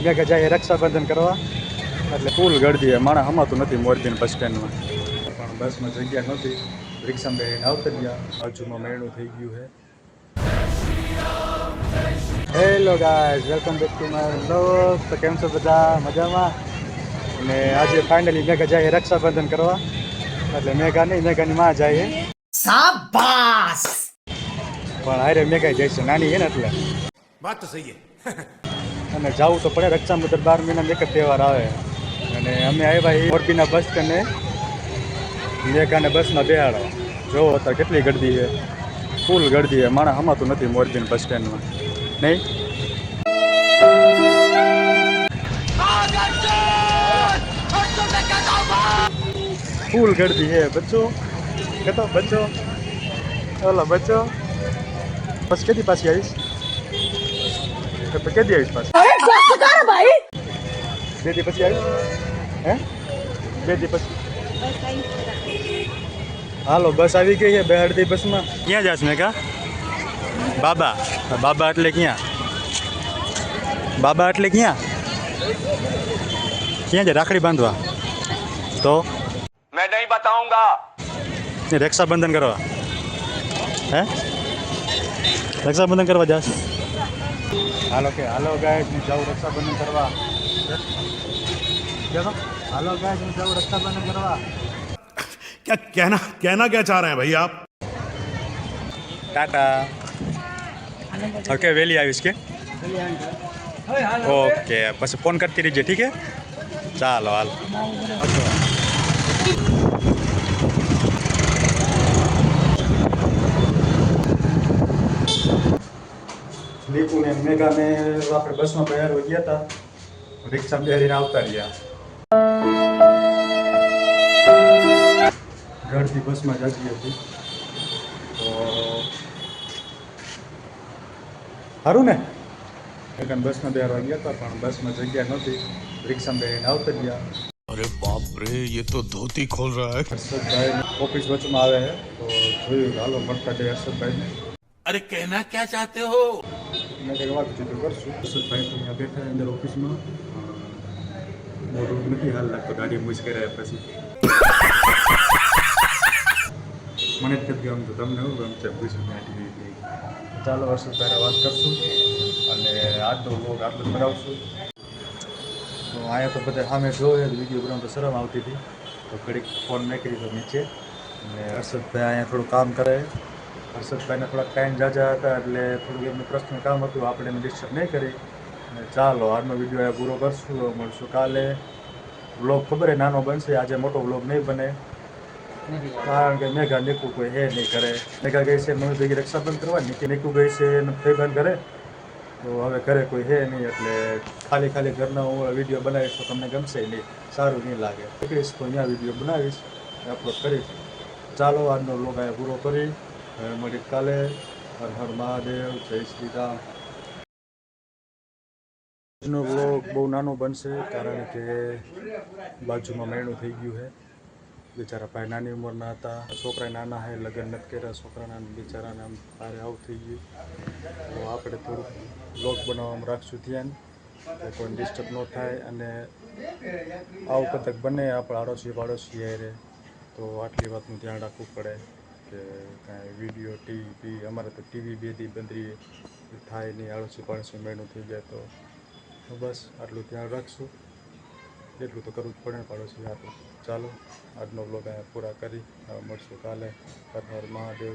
ભેગા જાય રક્ષાબંધન કરવા, એટલે ફૂલ ગળદી માણસ હમાતું નથી મોરબી બસ સ્ટેન્ડમાં. પણ બસમાં જગ્યા નહોતી, રિક્ષામાં બેસીને આવતા રહ્યા. બાજુમાં મેળું થઈ ગયું છે. Hello guys, welcome back to my blog. તો કેમ છો બધા? મજામાં? અને આજે ફાઇનલી મેઘા જાય રક્ષાબંધન કરવા, એટલે મેઘા નહીં, મેઘાની માં જાય. શાબાશ! પણ હારે મેઘા જાય છે, નાની છે ને એટલે વાત તો સહી છે. અને જવું તો પડે. રક્ષાબંધન 12 મહિનામાં એક જ તહેવાર આવે. અને અમે આવ્યા મોરબીના બસ સ્ટેન્ડે મેઘાને બસમાં બેહાડવા. જોવો અત્યારે કેટલી ગળદી છે, ફૂલ ગળદી છે, માણસ હમાતું નથી મોરબીના બસ સ્ટેન્ડમાં નહીં. ફૂલ ગળદી છે. બચ્ચો કહેતો બચ્ચો, ઓલો બચ્ચો બસ કેદી પાછી આવીશ? તો કેદી આવીશ પાછી? 2 દી પછી આવીશ. હે 2 દી પછી? હાલો બસ આવી ગઈ છે, બેહાડી બસમાં. ક્યાં જાશ મેઘા? બાબા. બાબા એટલે ક્યાં? બાબા એટલે ક્યાં? ક્યાં જાય? રાખડી બાંધવા? તો मैं नहीं बताऊंगा. રક્ષાબંધન કરવા? હે રક્ષાબંધન કરવા જાશ? હાલો કે હાલો ગાઈસ, હું જાઉં રક્ષાબંધન કરવા. કેસો હાલો ગાઈસ, હું જાઉં રક્ષાબંધન કરવા. क्या कहना क्या चाह रहे हैं भाई आप? ટાટા. ઓકે વેલી આવીશ કે? ઓકે પછી ફોન કરતી રહીજે, ઠીક હે? ચાલો હાલ. દીપુ ને મેઘાને આપણે બસમાં બેહારવા ગયા હતા, રિક્ષામાં બેહારીને આવતા રહ્યા. ઘરથી બસમાં જતી હતી તો સારું ને. મેઘાને બસમાં બેહારવા ગયા હતા પણ બસમાં જગ્યા નહોતી, રિક્ષામાં બેહારીને આવતા રહ્યા. अरे बाप रे, ये तो धोती खोल रहा है. હર્ષદભાઈ ઓફિસ વચમાં આવે છે તો જોયું હાલો મળતા જઈએ હર્ષદભાઈને. अरे कहना क्या चाहते हो? મેં કંઈક વાત ચીતું કરશું. હર્ષદભાઈ તો અહીંયા બેઠા અંદર ઓફિસમાં. મોટું નથી હાલ લાગતો, ગાડી મૂજ કર્યા પછી. મને જ નથી ગમતું, તમને શું ગમશે પૂછું? ચાલો હર્ષદભાઈને વાત કરશું અને આજનો વ્લોગ આટલો જ બનાવશું. તો અહીંયા તો બધા સામે જોવે વિડીયો બનાવતો શરમ આવતી હતી, તો ઘડીક ફોન મેં કરી તો નીચે. અને હર્ષદભાઈ અહીંયા થોડું કામ કરે. હર્ષદભાઈને થોડાક ટાઈમ જાજા હતા એટલે થોડુંક એમનું પ્રશ્ન કામ હતું, આપણે એને ડિસ્ટર્બ નહીં કરી. અને ચાલો આજનો વિડીયો અહીંયા પૂરો કરશું. મળશું કાલે. વ્લોગ ખબર એ નાનો બનશે, આજે મોટો વ્લોગ નહીં બને, કારણ કે મેઘા નીકું કોઈ હે નહીં કરે. મેઘા ગઈ છે મમ્મી ભેગી રક્ષાબંધ કરવા, નીકું ગઈ છે ભાઈબંધ ઘરે, તો હવે ઘરે કોઈ હે નહીં એટલે ખાલી ઘરના હું વિડીયો બનાવીશ તો તમને ગમશે નહીં, સારું નહીં લાગે. નીકળીશ તો અહીંયા વિડીયો બનાવીશ, અપલોડ કરીશ. ચાલો આજનો વ્લોગ અહીંયા પૂરો કરી, મળી કાલે. હર હર મહાદેવ, જય શ્રી રામ. આજનો વ્લોગ બહુ નાનો બનશે કારણ કે બાજુમાં મેળું થઈ ગયું છે. બિચારા ભાઈ નાની ઉંમરના હતા, છોકરા નાના છે, લગ્ન નથી કર્યા છોકરાના, બિચારાને આમ ભારે આવું થઈ ગયું. તો આપણે થોડુંક વ્લોગ બનાવવામાં રાખશું ધ્યાન, કે કોઈ ડિસ્ટર્બ ન થાય. અને આવું કદાચ બને આપણા પાડોશી હારે તો આટલી વાતનું ધ્યાન રાખવું પડે કે કાંઈ વિડીયો ટીવી, અમારે તો ટીવી 2 દી બંધ થાય નહીં, પાડોશી મેળું થઈ જાય તો બસ આટલું ધ્યાન રાખશું. એટલું તો કરવું જ પડે ને પાડોશી હાથું. ચાલો આજનો વ્લોગ અહીંયા પૂરા કરી, મળશું કાલે. હર હર મહાદેવ.